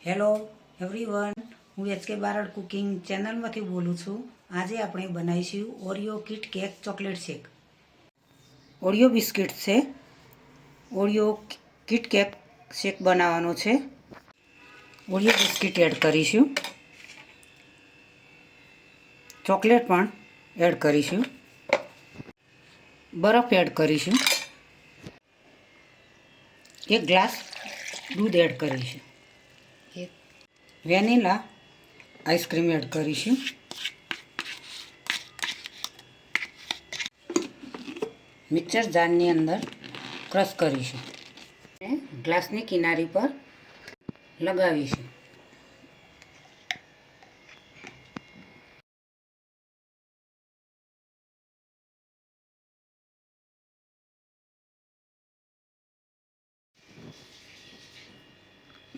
Hello everyone, હું HK Barad cooking ચેનલમાંથી બોલું છું. આજે આપણે બનાવીશું ઓરિયો કિટ કેક ચોકલેટ શેક. ઓરિયો બિસ્કિટ છે. ઓરિયો કિટ કેક શેક બનાવવાનો છે. ઓરિયો બિસ્કિટ એડ કરીશું, ચોકલેટ પણ એડ કરીશું, બરફ એડ કરીશું, 1 ગ્લાસ દૂધ એડ કરીશું, વેનીલા આઈસ્ક્રીમ એડ કરીશું, મિક્સર જારની અંદર ક્રશ કરીશું અને ગ્લાસની કિનારી પર લગાવીશું.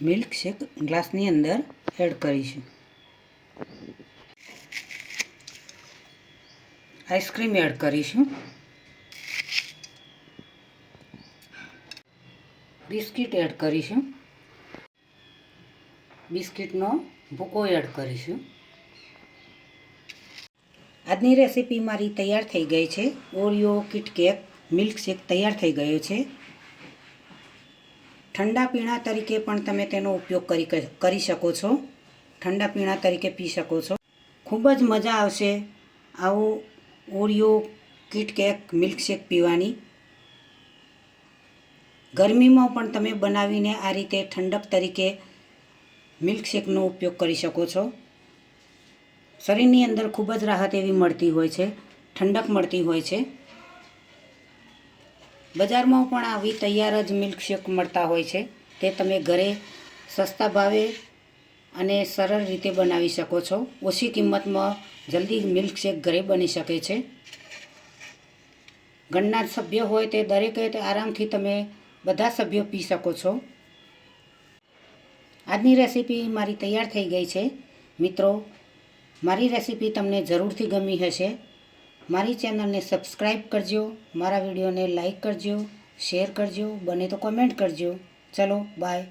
મિલ્ક શેક ગ્લાસની અંદર એડ કરીશું, આઈસ્ક્રીમ એડ કરીશું, બિસ્કિટ એડ કરીશું, બિસ્કિટનો ભૂકો એડ કરીશું. આજની રેસીપી મારી તૈયાર થઈ ગઈ છે. Oreo kit cake milk shake તૈયાર થઈ ગયો છે. ઠંડા પીણા તરીકે પણ તમે તેનો ઉપયોગ કરી શકો છો. ઠંડા પીણા તરીકે પી શકો છો. ખૂબ જ મજા આવશે આવું Oreo kit cake milk shake પીવાની. ગરમીમાં પણ તમે બનાવીને આ રીતે ઠંડક તરીકે મિલ્ક શેકનો ઉપયોગ કરી શકો છો. શરીરની અંદર ખૂબ જ રાહત એવી મળતી હોય છે, ઠંડક મળતી હોય છે. બજારમાં પણ આવી તૈયાર જ મિલ્કશેક મળતા હોય છે. તે તમે ઘરે સસ્તા ભાવે અને સરળ રીતે બનાવી શકો છો. ઓછી કિંમતમાં જલ્દી મિલ્કશેક ઘરે બની શકે છે. ઘરના સભ્ય હોય તે દરેકે આરામથી તમે બધા સભ્યો પી શકો છો. આજની રેસીપી મારી તૈયાર થઈ ગઈ છે. મિત્રો, મારી રેસીપી તમને જરૂરથી ગમી હશે. મારી ચેનલને સબસ્ક્રાઈબ કરજો, મારા વિડીયોને લાઈક કરજો, શેર કરજો, બને તો કોમેન્ટ કરજો. ચલો બાય.